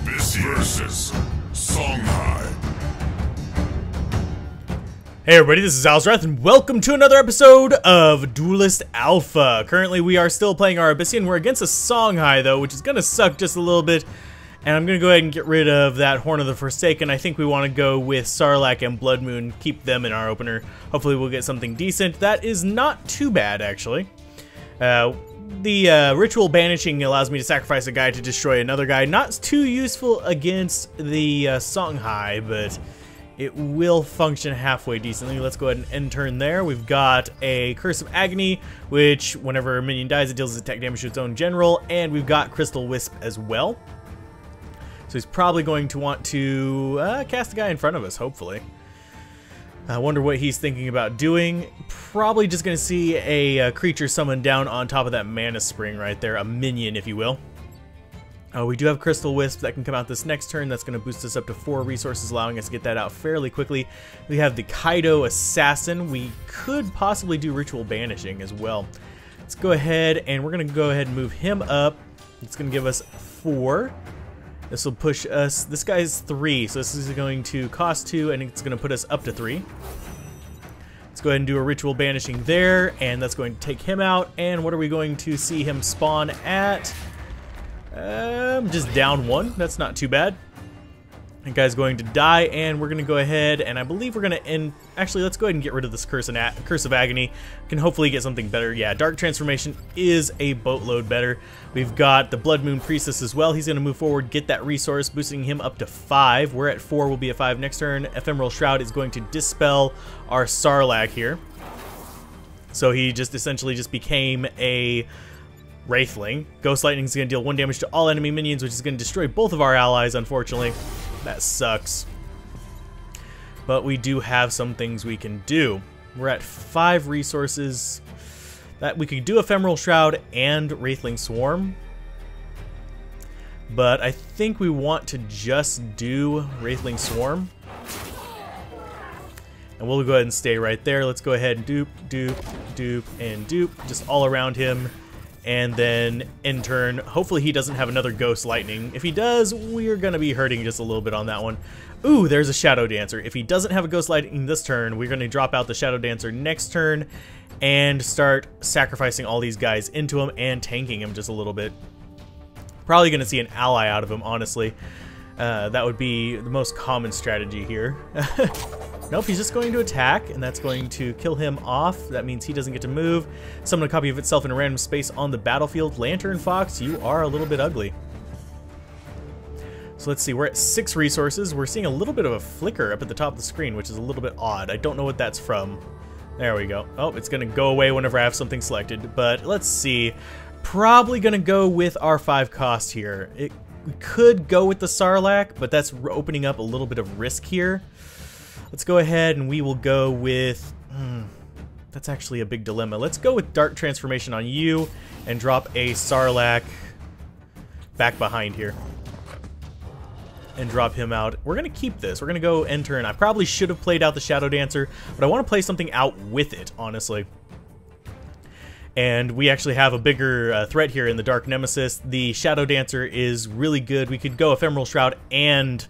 Abyssian versus Songhai. Hey everybody, this is Alzorath, and welcome to another episode of Duelyst Alpha. Currently, we are still playing our Abyssian. We're against a Songhai, though, which is going to suck just a little bit. And I'm going to go ahead and get rid of that Horn of the Forsaken. I think we want to go with Sarlacc and Blood Moon, keep them in our opener. Hopefully we'll get something decent. That is not too bad, actually. The Ritual Banishing allows me to sacrifice a guy to destroy another guy. Not too useful against the Songhai, but it will function halfway decently. Let's go ahead and end turn there. We've got a Curse of Agony, which whenever a minion dies, it deals attack damage to its own general. And we've got Crystal Wisp as well. So he's probably going to want to cast the guy in front of us, hopefully. I wonder what he's thinking about doing. Probably just going to see a creature summoned down on top of that Mana Spring right there. A minion, if you will. We do have Crystal Wisp that can come out this next turn. That's going to boost us up to 4 resources, allowing us to get that out fairly quickly. We have the Kaido Assassin. We could possibly do Ritual Banishing as well. Let's go ahead, and we're going to go ahead and move him up. It's going to give us 4. This will push us, this guy's 3, so this is going to cost 2, and it's going to put us up to 3. Let's go ahead and do a Ritual Banishing there, and that's going to take him out. And what are we going to see him spawn at? Just down 1, that's not too bad. That guy's going to die, and we're going to go ahead, and I believe we're going to end... Actually, let's go ahead and get rid of this Curse of Agony. Can hopefully get something better. Yeah, Dark Transformation is a boatload better. We've got the Blood Moon Priestess as well. He's going to move forward, get that resource, boosting him up to 5. We're at 4, we'll be at 5 next turn. Ephemeral Shroud is going to dispel our Sarlacc here. So he just essentially just became a Wraithling. Ghost Lightning is going to deal 1 damage to all enemy minions, which is going to destroy both of our allies, unfortunately. That sucks. But we do have some things we can do. We're at 5 resources. That we could do Ephemeral Shroud and Wraithling Swarm. But I think we want to just do Wraithling Swarm. And we'll go ahead and stay right there. Let's go ahead and dupe, dupe, dupe, and dupe. Just all around him. And then, in turn, hopefully he doesn't have another Ghost Lightning. If he does, we're going to be hurting just a little bit on that one. Ooh, there's a Shadow Dancer. If he doesn't have a Ghost Lightning this turn, we're going to drop out the Shadow Dancer next turn and start sacrificing all these guys into him and tanking him just a little bit. Probably going to see an ally out of him, honestly. That would be the most common strategy here. Nope, he's just going to attack, and that's going to kill him off. That means he doesn't get to move. Summon a copy of itself in a random space on the battlefield. Lantern Fox, you are a little bit ugly. So let's see, we're at 6 resources. We're seeing a little bit of a flicker up at the top of the screen, which is a little bit odd. I don't know what that's from. There we go. Oh, it's going to go away whenever I have something selected. But let's see. Probably going to go with our 5 cost here. We could go with the Sarlacc, but that's opening up a little bit of risk here. Let's go ahead and we will go with... that's actually a big dilemma. Let's go with Dark Transformation on you and drop a Sarlacc back behind here. And drop him out. We're going to keep this. We're going to go end turn. I probably should have played out the Shadow Dancer, but I want to play something out with it, honestly. And we actually have a bigger threat here in the Dark Nemesis. The Shadow Dancer is really good. We could go Ephemeral Shroud and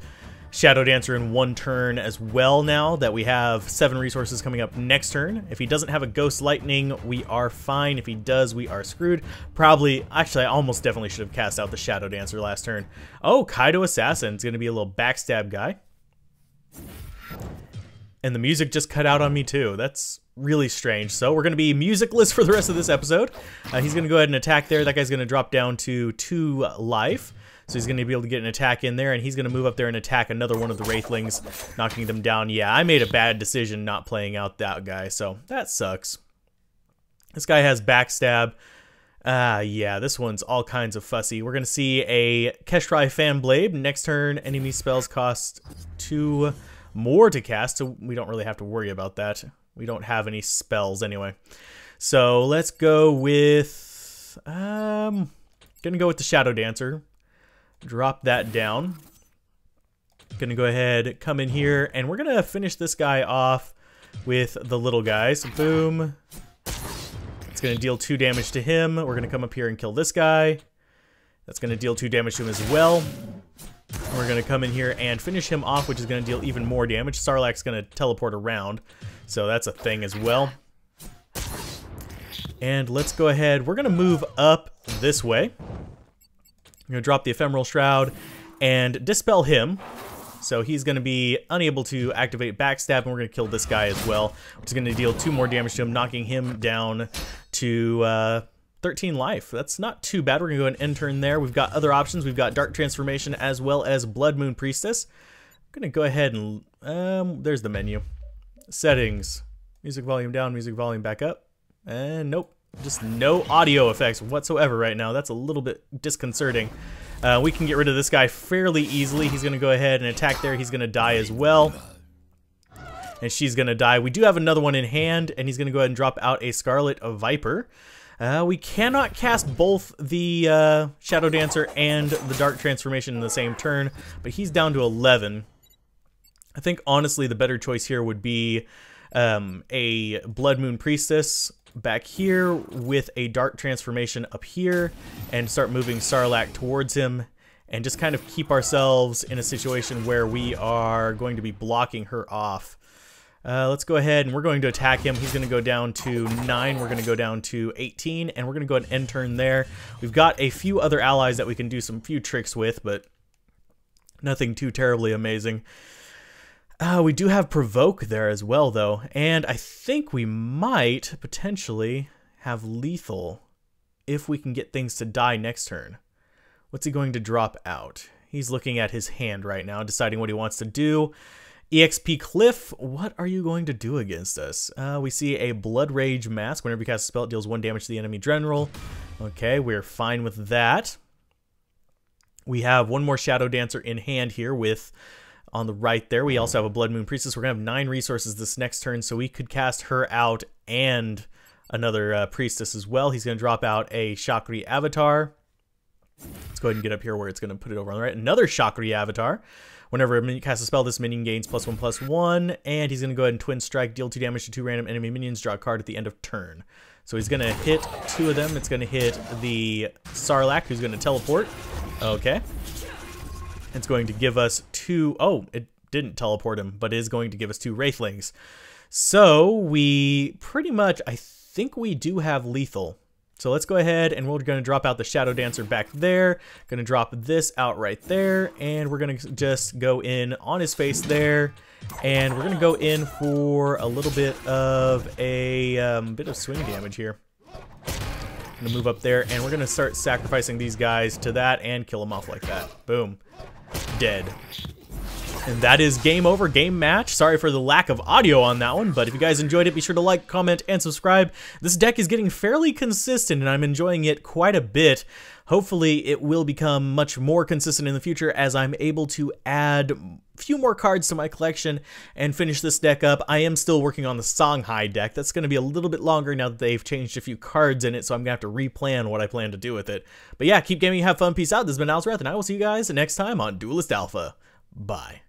Shadow Dancer in 1 turn as well now that we have 7 resources coming up next turn. If he doesn't have a Ghost Lightning, we are fine. If he does, we are screwed. Probably, actually, I almost definitely should have cast out the Shadow Dancer last turn. Oh, Kaido Assassin is going to be a little backstab guy. And the music just cut out on me too. That's really strange. So we're going to be musicless for the rest of this episode. He's going to go ahead and attack there. That guy's going to drop down to 2 life. So he's going to be able to get an attack in there, and he's going to move up there and attack another one of the Wraithlings, knocking them down. Yeah, I made a bad decision not playing out that guy, so that sucks. This guy has backstab. Yeah, this one's all kinds of fussy. We're going to see a Keshrai Fanblade. Next turn, enemy spells cost 2 more to cast, so we don't really have to worry about that. We don't have any spells anyway. So let's go with... gonna go with the Shadow Dancer. Drop that down. Gonna go ahead, come in here, and we're gonna finish this guy off with the little guys. Boom. It's gonna deal 2 damage to him. We're gonna come up here and kill this guy. That's gonna deal 2 damage to him as well. We're going to come in here and finish him off, which is going to deal even more damage. Sarlacc's going to teleport around, so that's a thing as well. And let's go ahead. We're going to move up this way. I'm going to drop the Ephemeral Shroud and dispel him. So he's going to be unable to activate Backstab, and we're going to kill this guy as well, which is going to deal 2 more damage to him, knocking him down to 13 life. That's not too bad. We're going to go and end turn there. We've got other options. We've got Dark Transformation as well as Blood Moon Priestess. I'm going to go ahead and... there's the menu. Settings. Music volume down, music volume back up. And nope. Just no audio effects whatsoever right now. That's a little bit disconcerting. We can get rid of this guy fairly easily. He's going to go ahead and attack there. He's going to die as well. And she's going to die. We do have another one in hand, and he's going to go ahead and drop out a Scarlet Viper. We cannot cast both the Shadow Dancer and the Dark Transformation in the same turn, but he's down to 11. I think, honestly, the better choice here would be a Blood Moon Priestess back here with a Dark Transformation up here and start moving Sarlacc towards him and just kind of keep ourselves in a situation where we are going to be blocking her off. Let's go ahead and we're going to attack him. He's going to go down to 9. We're going to go down to 18, and we're going to go ahead and end turn there. We've got a few other allies that we can do some few tricks with, but nothing too terribly amazing. We do have Provoke there as well, though, and I think we might potentially have Lethal if we can get things to die next turn. What's he going to drop out? He's looking at his hand right now, deciding what he wants to do. Expcliff, what are you going to do against us? We see a Blood Rage Mask. Whenever you cast a spell, it deals 1 damage to the enemy general. Okay, we're fine with that. We have one more Shadow Dancer in hand here with... on the right there, we also have a Blood Moon Priestess. We're going to have 9 resources this next turn, so we could cast her out and another Priestess as well. He's going to drop out a Chakri Avatar. Let's go ahead and get up here where it's going to put it over on the right. Another Chakri Avatar. Whenever a minion casts a spell, this minion gains +1/+1, and he's going to go ahead and Twin Strike, deal 2 damage to 2 random enemy minions, draw a card at the end of turn. So he's going to hit 2 of them. It's going to hit the Sarlacc, who's going to teleport. Okay. It's going to give us 2... oh, it didn't teleport him, but it is going to give us 2 Wraithlings. So we pretty much, I think we do have Lethal. So let's go ahead and we're going to drop out the Shadow Dancer back there. Going to drop this out right there, and we're going to just go in on his face there. And we're going to go in for a little bit of a bit of swing damage here. I'm going to move up there, and we're going to start sacrificing these guys to that and kill them off like that. Boom. Dead. And that is game over, game match. Sorry for the lack of audio on that one, but if you guys enjoyed it, be sure to like, comment, and subscribe. This deck is getting fairly consistent, and I'm enjoying it quite a bit. Hopefully, it will become much more consistent in the future as I'm able to add a few more cards to my collection and finish this deck up. I am still working on the Songhai deck. That's going to be a little bit longer now that they've changed a few cards in it, so I'm going to have to replan what I plan to do with it. But yeah, keep gaming, have fun, peace out. This has been Alzorath, and I will see you guys next time on Duelyst Alpha. Bye.